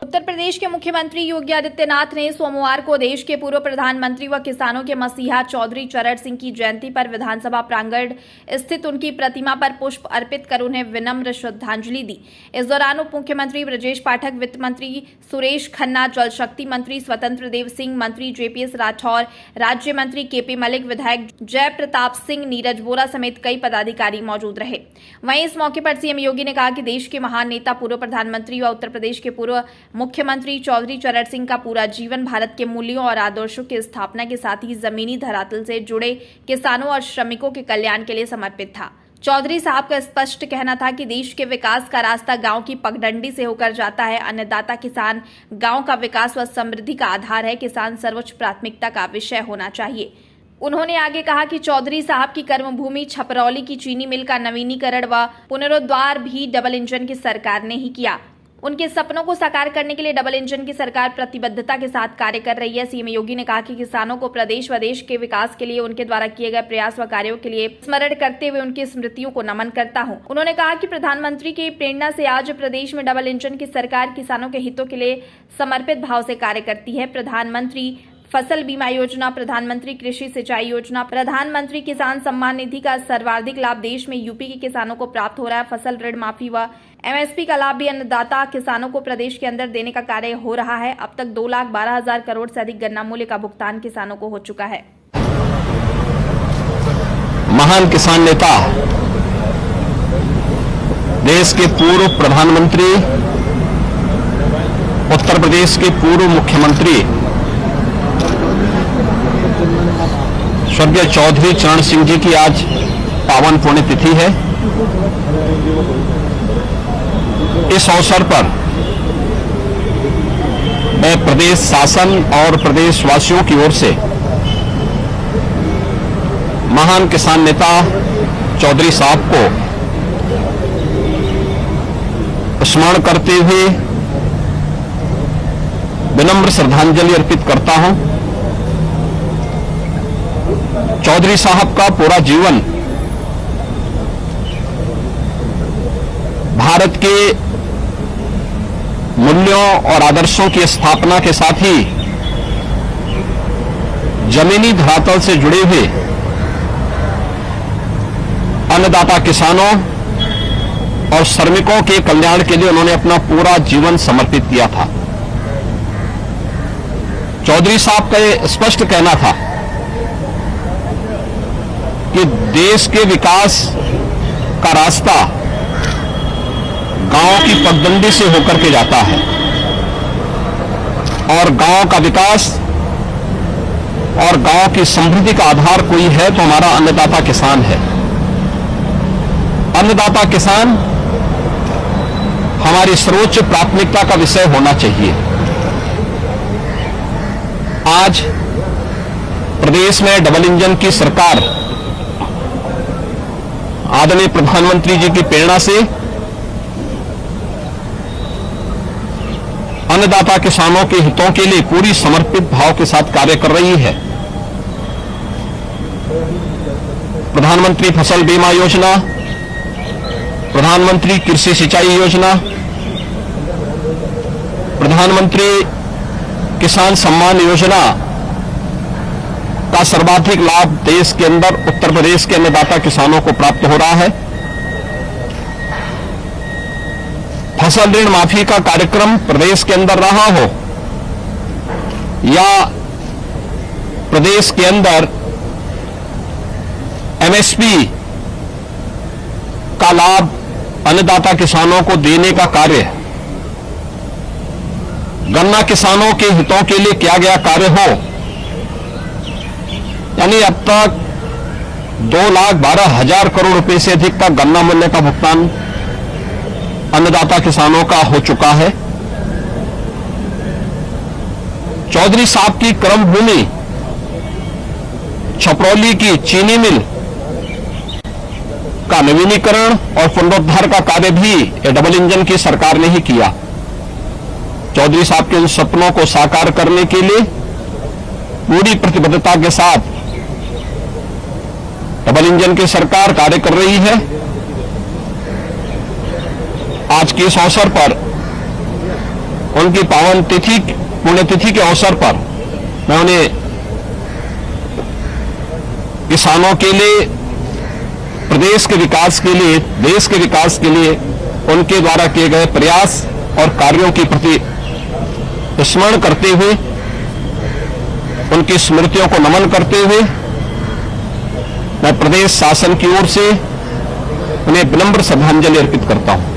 उत्तर प्रदेश के मुख्यमंत्री योगी आदित्यनाथ ने सोमवार को देश के पूर्व प्रधानमंत्री व किसानों के मसीहा चौधरी चरण सिंह की जयंती पर विधानसभा प्रांगण स्थित उनकी प्रतिमा पर पुष्प अर्पित कर उन्हें विनम्र श्रद्धांजलि दी। इस दौरान उप मुख्यमंत्री ब्रजेश पाठक, वित्त मंत्री सुरेश खन्ना, जल शक्ति मंत्री स्वतंत्र देव सिंह, मंत्री जेपीएस राठौर, राज्य मंत्री केपी मलिक, विधायक जय प्रताप सिंह, नीरज बोरा समेत कई पदाधिकारी मौजूद रहे। वहीं इस मौके पर सीएम योगी ने कहा कि देश के महान नेता, पूर्व प्रधानमंत्री व उत्तर प्रदेश के पूर्व मुख्यमंत्री चौधरी चरण सिंह का पूरा जीवन भारत के मूल्यों और आदर्शों की स्थापना के साथ ही जमीनी धरातल से जुड़े किसानों और श्रमिकों के कल्याण के लिए समर्पित था। चौधरी साहब का स्पष्ट कहना था कि देश के विकास का रास्ता गांव की पगडंडी से होकर जाता है। अन्नदाता किसान गांव का विकास व समृद्धि का आधार है। किसान सर्वोच्च प्राथमिकता का विषय होना चाहिए। उन्होंने आगे कहा कि चौधरी साहब की कर्मभूमि छपरौली की चीनी मिल का नवीनीकरण व पुनरुद्धार भी डबल इंजन की सरकार ने ही किया। उनके सपनों को साकार करने के लिए डबल इंजन की सरकार प्रतिबद्धता के साथ कार्य कर रही है। सीएम योगी ने कहा कि किसानों को प्रदेश व देश के विकास के लिए उनके द्वारा किए गए प्रयास व कार्यों के लिए स्मरण करते हुए उनकी स्मृतियों को नमन करता हूं। उन्होंने कहा कि प्रधानमंत्री की प्रेरणा से आज प्रदेश में डबल इंजन की सरकार किसानों के हितों के लिए समर्पित भाव से कार्य करती है। प्रधानमंत्री फसल बीमा योजना, प्रधानमंत्री कृषि सिंचाई योजना, प्रधानमंत्री किसान सम्मान निधि का सर्वाधिक लाभ देश में यूपी के किसानों को प्राप्त हो रहा है। फसल ऋण माफी व एमएसपी का लाभ भी अन्नदाता किसानों को प्रदेश के अंदर देने का कार्य हो रहा है। अब तक 2,12,000 करोड़ से अधिक गन्ना मूल्य का भुगतान किसानों को हो चुका है। महान किसान नेता, देश के पूर्व प्रधानमंत्री, उत्तर प्रदेश के पूर्व मुख्यमंत्री स्वर्गीय चौधरी चरण सिंह जी की आज पावन पुण्यतिथि है। इस अवसर पर मैं प्रदेश शासन और प्रदेशवासियों की ओर से महान किसान नेता चौधरी साहब को स्मरण करते हुए विनम्र श्रद्धांजलि अर्पित करता हूं। चौधरी साहब का पूरा जीवन भारत के मूल्यों और आदर्शों की स्थापना के साथ ही जमीनी धरातल से जुड़े हुए अन्नदाता किसानों और श्रमिकों के कल्याण के लिए उन्होंने अपना पूरा जीवन समर्पित किया था। चौधरी साहब का यह स्पष्ट कहना था कि देश के विकास का रास्ता गांव की पगडंडी से होकर के जाता है और गांव का विकास और गांव की समृद्धि का आधार कोई है तो हमारा अन्नदाता किसान है। अन्नदाता किसान हमारी सर्वोच्च प्राथमिकता का विषय होना चाहिए। आज प्रदेश में डबल इंजन की सरकार आदरणीय प्रधानमंत्री जी की प्रेरणा से अन्नदाता किसानों के हितों के लिए पूरी समर्पित भाव के साथ कार्य कर रही है। प्रधानमंत्री फसल बीमा योजना, प्रधानमंत्री कृषि सिंचाई योजना, प्रधानमंत्री किसान सम्मान योजना का सर्वाधिक लाभ देश के अंदर उत्तर प्रदेश के अन्नदाता किसानों को प्राप्त हो रहा है। फसल ऋण माफी का कार्यक्रम प्रदेश के अंदर रहा हो या प्रदेश के अंदर एमएसपी का लाभ अन्नदाता किसानों को देने का कार्य, गन्ना किसानों के हितों के लिए किया गया कार्य हो, यानी अब तक 2,12,000 करोड़ रुपए से अधिक का गन्ना मूल्य का भुगतान अन्नदाता किसानों का हो चुका है। चौधरी साहब की कर्मभूमि छपरौली की चीनी मिल का नवीनीकरण और पुनरुद्धार का कार्य भी डबल इंजन की सरकार ने ही किया। चौधरी साहब के उन सपनों को साकार करने के लिए पूरी प्रतिबद्धता के साथ डबल इंजन की सरकार कार्य कर रही है। आज के इस अवसर पर उनकी पावन तिथि, पुण्यतिथि के अवसर पर मैं उन्हें किसानों के लिए, प्रदेश के विकास के लिए, देश के विकास के लिए उनके द्वारा किए गए प्रयास और कार्यों के प्रति स्मरण करते हुए, उनकी स्मृतियों को नमन करते हुए मैं प्रदेश शासन की ओर से उन्हें विनम्र श्रद्धांजलि अर्पित करता हूं।